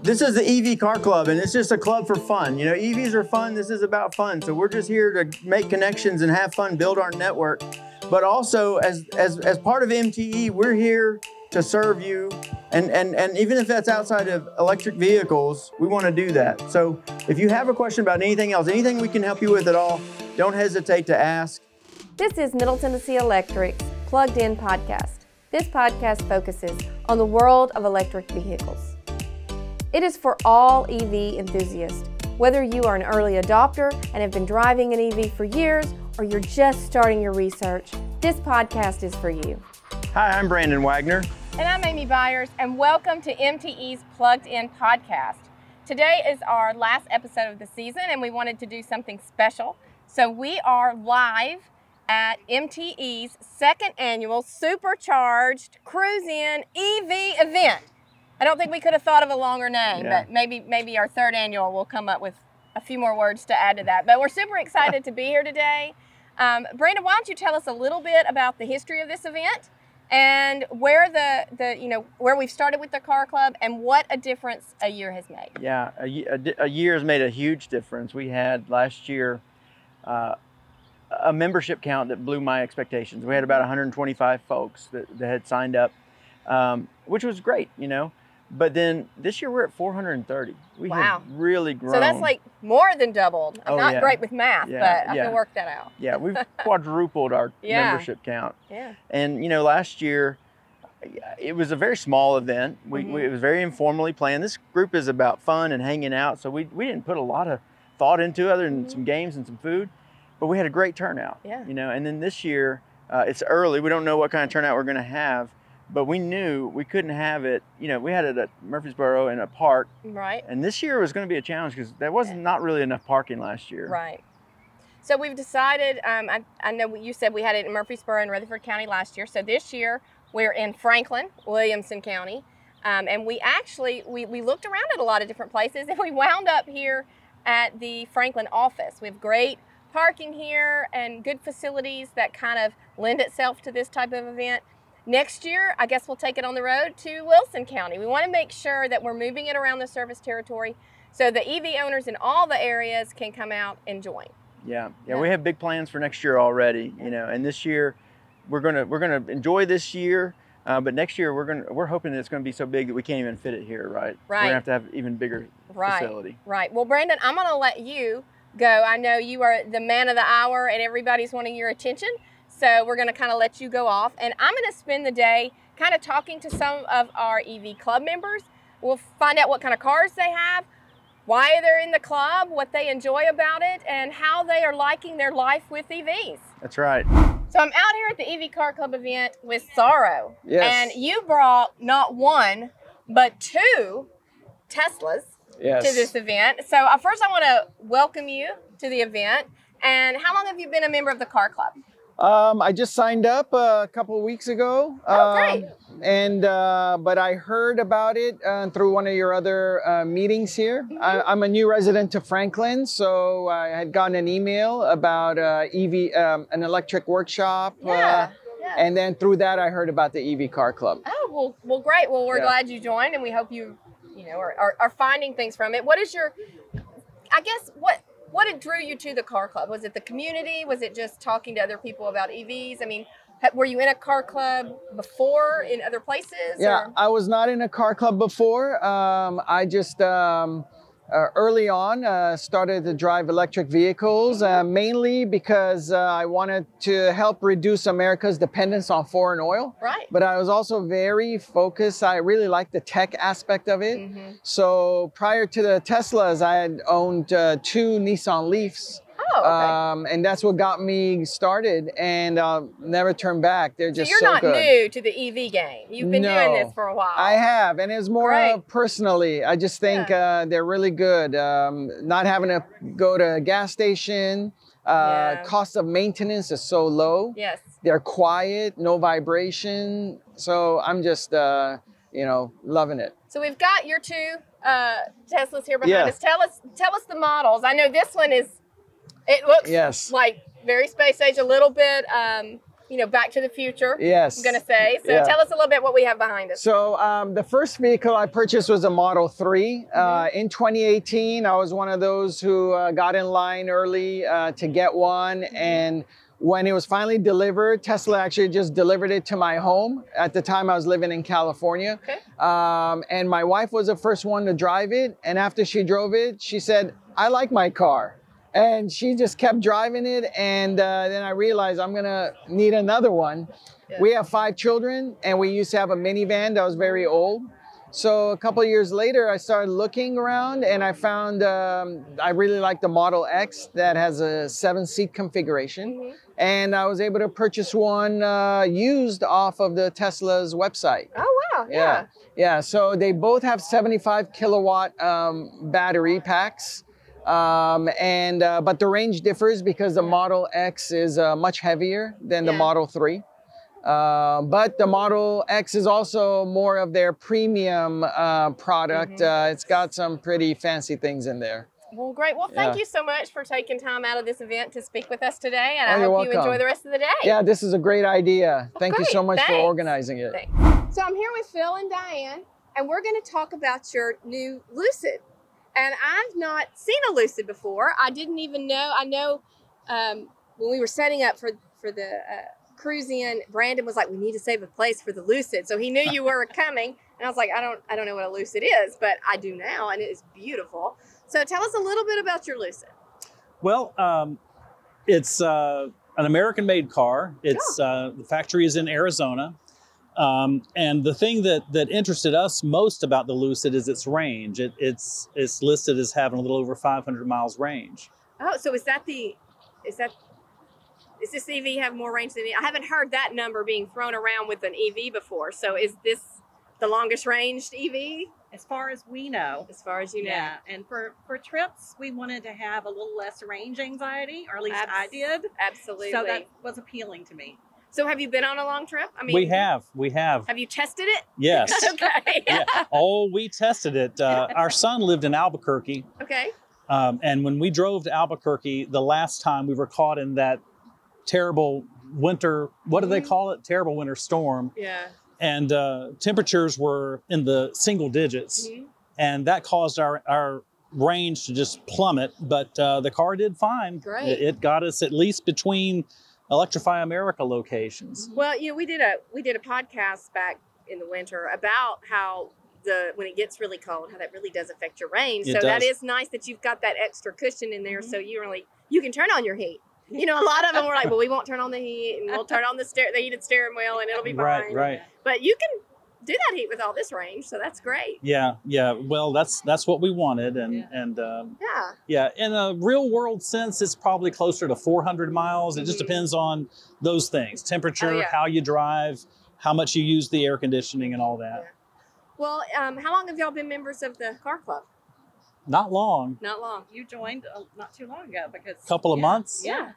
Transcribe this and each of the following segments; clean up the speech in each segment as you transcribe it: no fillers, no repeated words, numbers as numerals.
This is the EV Car Club, and it's just a club for fun. You know, EVs are fun. This is about fun. So we're just here to make connections and have fun, build our network. But also, as part of MTE, we're here to serve you. And even if that's outside of electric vehicles, we want to do that. So if you have a question about anything else, anything we can help you with at all, don't hesitate to ask. This is Middle Tennessee Electric's Plugged In podcast. This podcast focuses on the world of electric vehicles. It is for all EV enthusiasts. Whether you are an early adopter and have been driving an EV for years, or you're just starting your research, this podcast is for you. Hi, I'm Brandon Wagner. And I'm Amy Byers, and welcome to MTE's Plugged In podcast. Today is our last episode of the season, and we wanted to do something special. So we are live at MTE's second annual Supercharged Cruise-In EV event. I don't think we could have thought of a longer name, but maybe our third annual will come up with a few more words to add to that. But we're super excited to be here today. Brandon, why don't you tell us a little bit about the history of this event and where where we've started with the car club and what a difference a year has made. Yeah, a year has made a huge difference. We had last year a membership count that blew my expectations. We had about 125 folks that had signed up, which was great, you know. But then this year we're at 430. We have really grown. So that's like more than doubled. I'm not great with math, but I can work that out. Yeah, we've quadrupled our membership count. Yeah. And you know, last year it was a very small event. It was very informally planned. This group is about fun and hanging out, so we didn't put a lot of thought into it other than some games and some food. But we had a great turnout. Yeah. You know, and then this year it's early. We don't know what kind of turnout we're going to have. But we knew we couldn't have it, you know, we had it at Murfreesboro in a park. Right. And this year was going to be a challenge because there was not really enough parking last year. Right. So we've decided, I know you said we had it in Murfreesboro and Rutherford County last year. So this year we're in Franklin, Williamson County. And we actually, we looked around at a lot of different places and we wound up here at the Franklin office. We have great parking here and good facilities that kind of lend itself to this type of event. Next year, I guess we'll take it on the road to Wilson County. We want to make sure that we're moving it around the service territory so the EV owners in all the areas can come out and join. Yeah, we have big plans for next year already, you know, and this year we're gonna enjoy this year, but next year we're hoping that it's gonna be so big that we can't even fit it here, right? Right. We're gonna have to have even bigger facility. Right. Well, Brandon, I'm gonna let you go. I know you are the man of the hour and everybody's wanting your attention. So we're going to kind of let you go off, and I'm going to spend the day kind of talking to some of our EV club members. We'll find out what kind of cars they have, why they're in the club, what they enjoy about it, and how they are liking their life with EVs. That's right. So I'm out here at the EV Car Club event with Sorrow. Yes. And you brought not one, but two Teslas to this event. So first I want to welcome you to the event. And how long have you been a member of the car club? I just signed up a couple of weeks ago. Oh, great. But I heard about it through one of your other meetings here. I'm a new resident to Franklin, so I had gotten an email about an electric workshop. And then through that, I heard about the EV Car Club. Oh, well, great. Well, we're glad you joined, and we hope you are finding things from it. What is your, I guess, what drew you to the car club? Was it the community? Was it just talking to other people about EVs? I mean, were you in a car club before in other places? Yeah, I was not in a car club before. I just early on started to drive electric vehicles, mainly because I wanted to help reduce America's dependence on foreign oil. Right. But I was also very focused. I really liked the tech aspect of it. So prior to the Teslas, I had owned two Nissan Leafs. Oh, okay. And that's what got me started, and never turned back. They're just so good. So you're not new to the EV game. You've been doing this for a while. I have, and it's more personally. I just think they're really good. Not having to go to a gas station. Cost of maintenance is so low. Yes. They're quiet, no vibration. So I'm just, loving it. So we've got your two Teslas here behind us. Tell us the models. I know this one is. It looks like very space age, a little bit Back to the Future. Yes. I'm going to say. So Yeah. tell us a little bit what we have behind us. So the first vehicle I purchased was a Model 3. In 2018, I was one of those who got in line early to get one. And when it was finally delivered, Tesla actually just delivered it to my home. At the time, I was living in California. Okay. And my wife was the first one to drive it. And after she drove it, she said, "I like my car." And she just kept driving it. And then I realized I'm going to need another one. Yeah. We have 5 children, and we used to have a minivan that was very old. So a couple of years later, I started looking around, and I found I really like the Model X that has a 7-seat configuration. And I was able to purchase one used off of the Tesla's website. Oh, wow. Yeah. Yeah, so they both have 75 kilowatt battery packs. But the range differs because the Model X is much heavier than the Model 3. But the Model X is also more of their premium product. It's got some pretty fancy things in there. Well, great. Well, thank you so much for taking time out of this event to speak with us today. And I you're hope you welcome. enjoy the rest of the day. Yeah, this is a great idea. Thank you great. so much for Thanks. organizing it. Thanks. So I'm here with Phil and Diane, and we're going to talk about your new Lucid. And I've not seen a Lucid before. I didn't even know. I know when we were setting up for the cruise in, Brandon was like, "We need to save a place for the Lucid." So he knew you were coming, and I was like, "I don't know what a Lucid is, but I do now, and it is beautiful." So tell us a little bit about your Lucid. Well, it's an American-made car. It's the factory is in Arizona. And the thing that interested us most about the Lucid is its range. It's listed as having a little over 500 miles range. Oh, so does this EV have more range than I haven't heard that number being thrown around with an EV before. So is this the longest ranged EV? As far as we know. As far as you know. Yeah, and for trips, we wanted to have a little less range anxiety, or at least I did. Absolutely. So that was appealing to me. So have you been on a long trip? I mean, We have. Have you tested it? Yes. Okay. Yeah. Oh, we tested it. Our son lived in Albuquerque. Okay. And when we drove to Albuquerque, the last time we were caught in that terrible winter, what do they call it? Terrible winter storm. Yeah. And temperatures were in the single digits. And that caused our range to just plummet. But the car did fine. Great. It got us at least between Electrify America locations. Well, we did a podcast back in the winter about how when it gets really cold, how that really does affect your range. It So that does. is nice that you've got that extra cushion in there, so you can turn on your heat. A lot of them were like, "Well, we won't turn on the heat, and we'll turn on the heated steering wheel, and it'll be fine." Right. But you can do that heat with all this range, so that's great. Yeah. Well, that's what we wanted, and in a real world sense, it's probably closer to 400 miles. It just depends on those things: temperature, how you drive, how much you use the air conditioning, and all that. Yeah. Well, how long have y'all been members of the car club? Not long. Not long. You joined not too long ago because Couple of months. Yeah.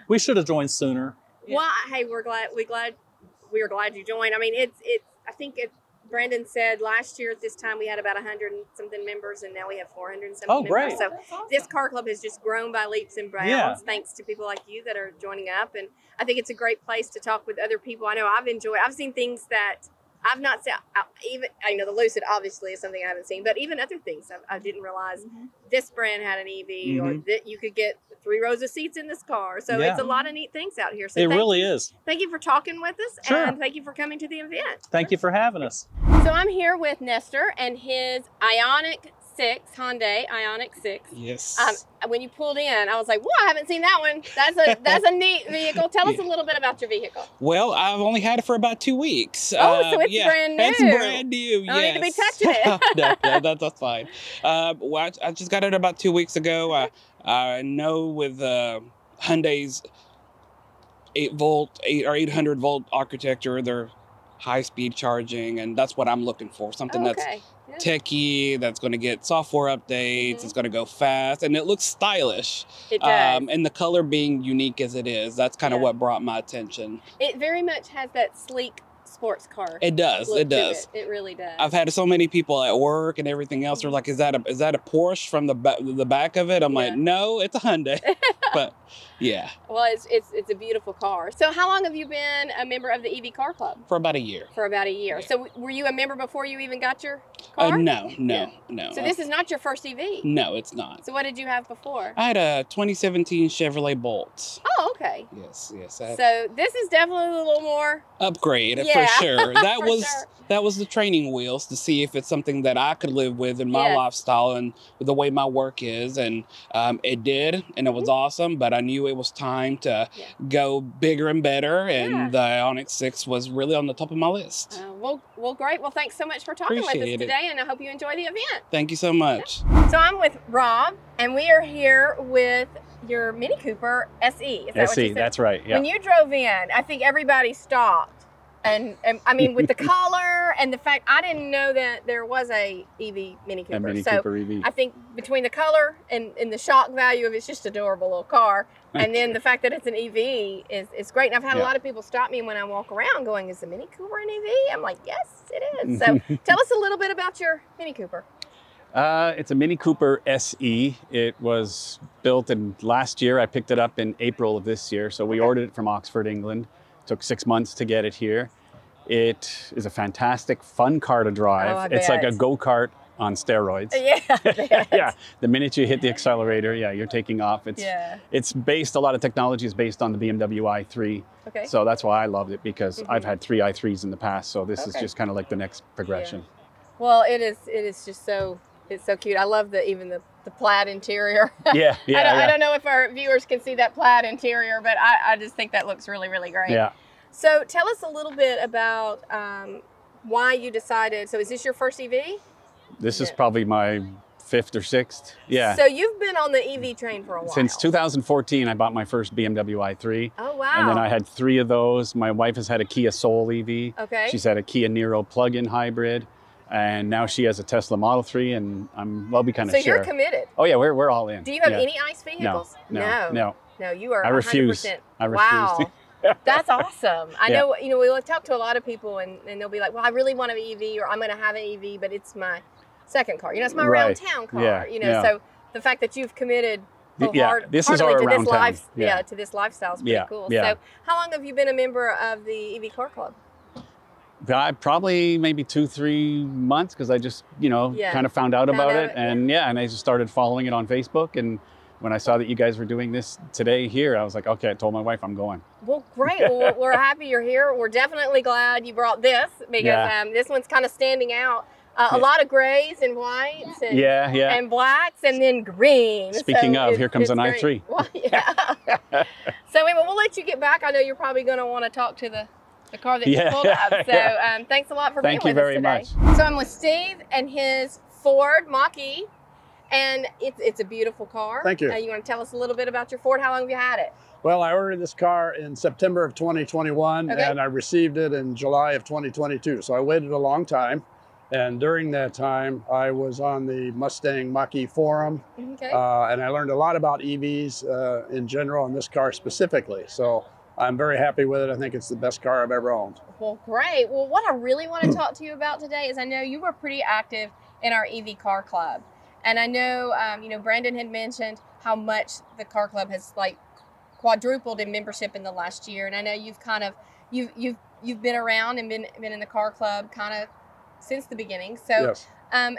We should have joined sooner. Yeah. Well, hey, we were glad you joined. I mean, I think Brandon said last year at this time we had about 100 and something members, and now we have 400 and something members. Great. So That's awesome. this car club has just grown by leaps and bounds, thanks to people like you that are joining up. And I think it's a great place to talk with other people. I know I've seen things that I've not seen. I know the Lucid obviously is something I haven't seen, but even other things I didn't realize this brand had an EV, or that you could get 3 rows of seats in this car. So it's a lot of neat things out here. So It really is. Thank you for talking with us, Sure. and thank you for coming to the event. Thank you for having us. So I'm here with Nestor and his Hyundai Ioniq 6. Yes. When you pulled in, I was like, "Whoa, I haven't seen that one. That's a neat vehicle." Tell us a little bit about your vehicle. Well, I've only had it for about 2 weeks. So it's brand new. It's brand new. I don't need to be yes. touching it. no, that's fine. Well, I just got it about 2 weeks ago. I know with Hyundai's 800 volt architecture, they're high speed charging, and that's what I'm looking for. Something that's techie, that's going to get software updates, it's going to go fast, and it looks stylish. It does. And the color being unique as it is, that's kind of what brought my attention. It very much has that sleek sports car. It does. Look It to does. It really does. I've had so many people at work and everything else. They're like, "Is that a Porsche from the back of it?" I'm like, "No, it's a Hyundai." But yeah. Well, it's a beautiful car. So how long have you been a member of the EV Car Club? For about a year. For about a year. Yeah. So were you a member before you even got your car? No. So this is not your first EV? No, it's not. So what did you have before? I had a 2017 Chevrolet Bolt. Oh, okay. Yes. So this is definitely a little more upgrade for sure. That was the training wheels to see if it's something that I could live with in my lifestyle and the way my work is, and it did, and it was awesome. But I knew it was time to go bigger and better, and the Ioniq 6 was really on the top of my list. Well, great. Well, thanks so much for talking with us today, and I hope you enjoy the event. Thank you so much. So I'm with Rob, and we are here with your Mini Cooper SE. Is that what you said? That's right. Yeah. When you drove in, I think everybody stopped. And I mean, with the color and the fact, I didn't know that there was a EV Mini Cooper. A Mini Cooper EV. I think between the color and the shock value of it's just adorable little car. And then the fact that it's an EV is great. And I've had a lot of people stop me when I walk around going, "Is the Mini Cooper an EV?" I'm like, "Yes, it is." So tell us a little bit about your Mini Cooper. It's a Mini Cooper SE. It was built in last year. I picked it up in April of this year. So we ordered it from Oxford, England. Took 6 months to get it here. It is a fantastic, fun car to drive. It's like a go-kart on steroids. Yeah. The minute you hit the accelerator, you're taking off. It's based, a lot of technology is based on the BMW i3. Okay. So that's why I loved it, because I've had 3 i3s in the past. So this is just kind of like the next progression. Well, it is just so, it's so cute. I love even the plaid interior. I don't know if our viewers can see that plaid interior, but I just think that looks really, really great. Yeah. So tell us a little bit about why you decided, so is this your first EV? This is probably my 5th or 6th. Yeah. So you've been on the EV train for a while. Since 2014, I bought my first BMW i3. Oh, wow. And then I had 3 of those. My wife has had a Kia Soul EV. Okay. She's had a Kia Niro plug-in hybrid. And now she has a Tesla Model 3, and we kind of share. So you're committed? Oh yeah, we're all in. Do you have any ICE vehicles? No, you are 100%. I refuse. Wow. That's awesome. I know, we'll talk to a lot of people and they'll be like, "Well, I really want an EV, or I'm going to have an EV, but it's my second car. It's my around town car." So the fact that you've committed this is our around town. To this lifestyle is pretty cool. So how long have you been a member of the EV Car Club? Probably maybe 2-3 months, because I just, kind of found out about it. And and I just started following it on Facebook. And when I saw that you guys were doing this today here, I was like, okay, I told my wife I'm going. Well, great. Well, we're happy you're here. We're definitely glad you brought this, because this one's kind of standing out. A lot of grays and whites and, and blacks, and then green. Speaking of, here comes an i3. Well, So anyway, we'll let you get back. I know you're probably going to want to talk to the car that you pulled up. So thanks a lot for being with us today. Thank you very much. So I'm with Steve and his Ford Mach-E, and it's a beautiful car. Thank you. You want to tell us a little bit about your Ford? How long have you had it? Well, I ordered this car in September of 2021, and I received it in July of 2022. So I waited a long time. And during that time, I was on the Mustang Mach-E forum, and I learned a lot about EVs in general, and this car specifically. So I'm very happy with it. I think it's the best car I've ever owned. Well, great. Well, what I really want to talk to you about today is, I know you were pretty active in our EV Car Club. And I know, Brandon had mentioned how much the car club has quadrupled in membership in the last year. And I know you've kind of, you've been around and been in the car club kind of since the beginning. So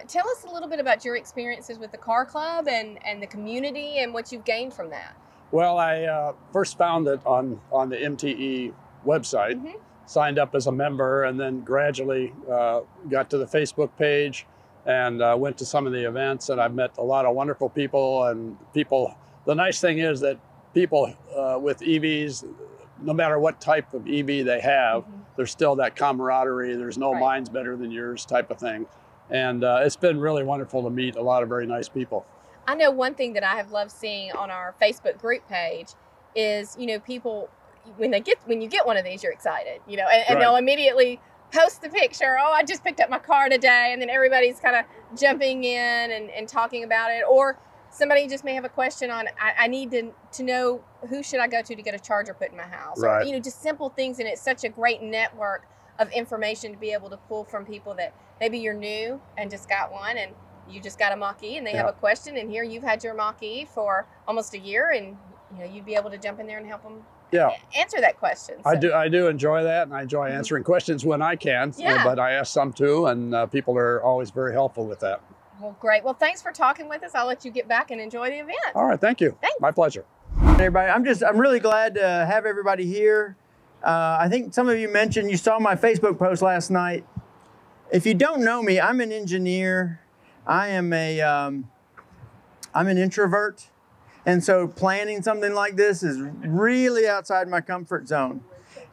tell us a little bit about your experiences with the car club and the community and what you've gained from that. Well, I first found it on the MTE website, signed up as a member, and then gradually got to the Facebook page and went to some of the events, and I've met a lot of wonderful people. And the nice thing is that people with EVs, no matter what type of EV they have, there's still that camaraderie. There's no mine's better than yours type of thing. And it's been really wonderful to meet a lot of very nice people. I know one thing that I have loved seeing on our Facebook group page is, people, when you get one of these, you're excited, and they'll immediately post the picture. "Oh, I just picked up my car today." And then everybody's kind of jumping in and talking about it. Or somebody just may have a question on, I need to know, who should I go to get a charger put in my house? Or, just simple things. And it's such a great network of information to be able to pull from people that maybe you're new and just got one, and you just got a Mach-E and they have a question, and here you've had your Mach-E for almost a year, and you'd be able to jump in there and help them answer that question. So. I do enjoy that, and I enjoy answering questions when I can, but I ask some too, and people are always very helpful with that. Well, great. Well, thanks for talking with us. I'll let you get back and enjoy the event. All right, thank you. Thanks. My pleasure. Everybody, I'm really glad to have everybody here. I think some of you mentioned, you saw my Facebook post last night. If you don't know me, I'm an engineer. I'm an introvert. And so planning something like this is really outside my comfort zone.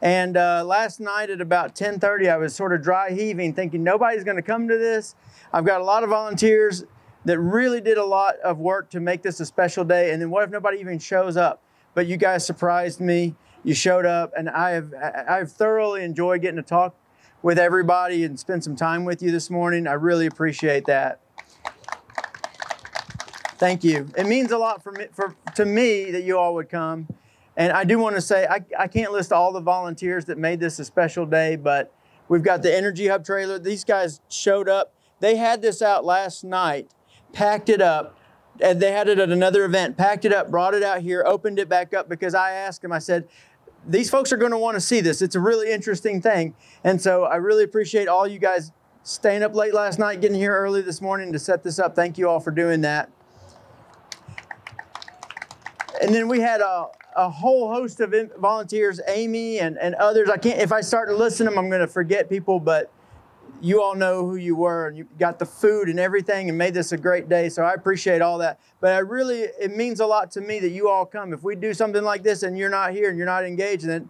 And last night at about 10:30, I was sort of dry heaving, thinking nobody's going to come to this. I've got a lot of volunteers that really did a lot of work to make this a special day. And then what if nobody even shows up? But you guys surprised me. You showed up, and I've thoroughly enjoyed getting to talk with everybody and spend some time with you this morning. I really appreciate that. Thank you. It means a lot to me that you all would come. And I do want to say, I can't list all the volunteers that made this a special day, but we've got the Energy Hub trailer. These guys showed up. They had this out last night, packed it up, and they had it at another event, packed it up, brought it out here, opened it back up, because I asked them, I said, these folks are going to want to see this. It's a really interesting thing. And so I really appreciate all you guys staying up late last night, getting here early this morning to set this up. Thank you all for doing that. And then we had a whole host of volunteers, Amy and others. If I start to listen to them, I'm going to forget people, but you all know who you were, and you got the food and everything and made this a great day. So I appreciate all that. But it means a lot to me that you all come. If we do something like this and you're not here and you're not engaged, then,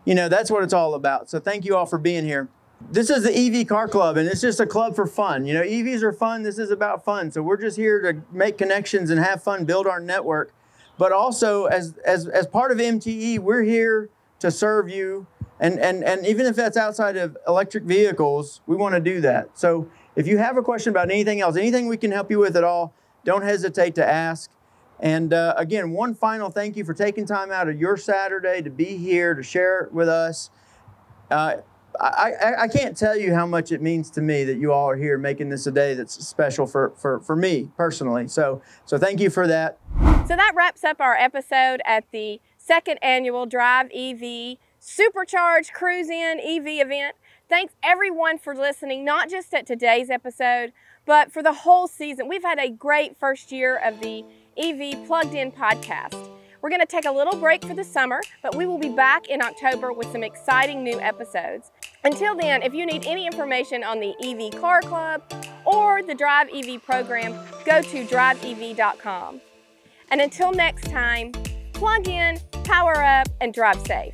that's what it's all about. So thank you all for being here. This is the EV Car Club, and it's just a club for fun. EVs are fun. This is about fun. So we're just here to make connections and have fun, build our network. But also, as part of MTE, we're here to serve you. And even if that's outside of electric vehicles, we want to do that. So if you have a question about anything else, anything we can help you with at all, don't hesitate to ask. And again, one final thank you for taking time out of your Saturday to be here, to share it with us. I can't tell you how much it means to me that you all are here making this a day that's special for me personally. So thank you for that. So that wraps up our episode at the second annual Drive EV Supercharged Cruise In EV event. Thanks everyone for listening, not just at today's episode, but for the whole season. We've had a great first year of the EV Plugged In podcast. We're going to take a little break for the summer, but we will be back in October with some exciting new episodes. Until then, if you need any information on the EV Car Club or the Drive EV program, go to driveev.com. And until next time, plug in, power up, and drive safe.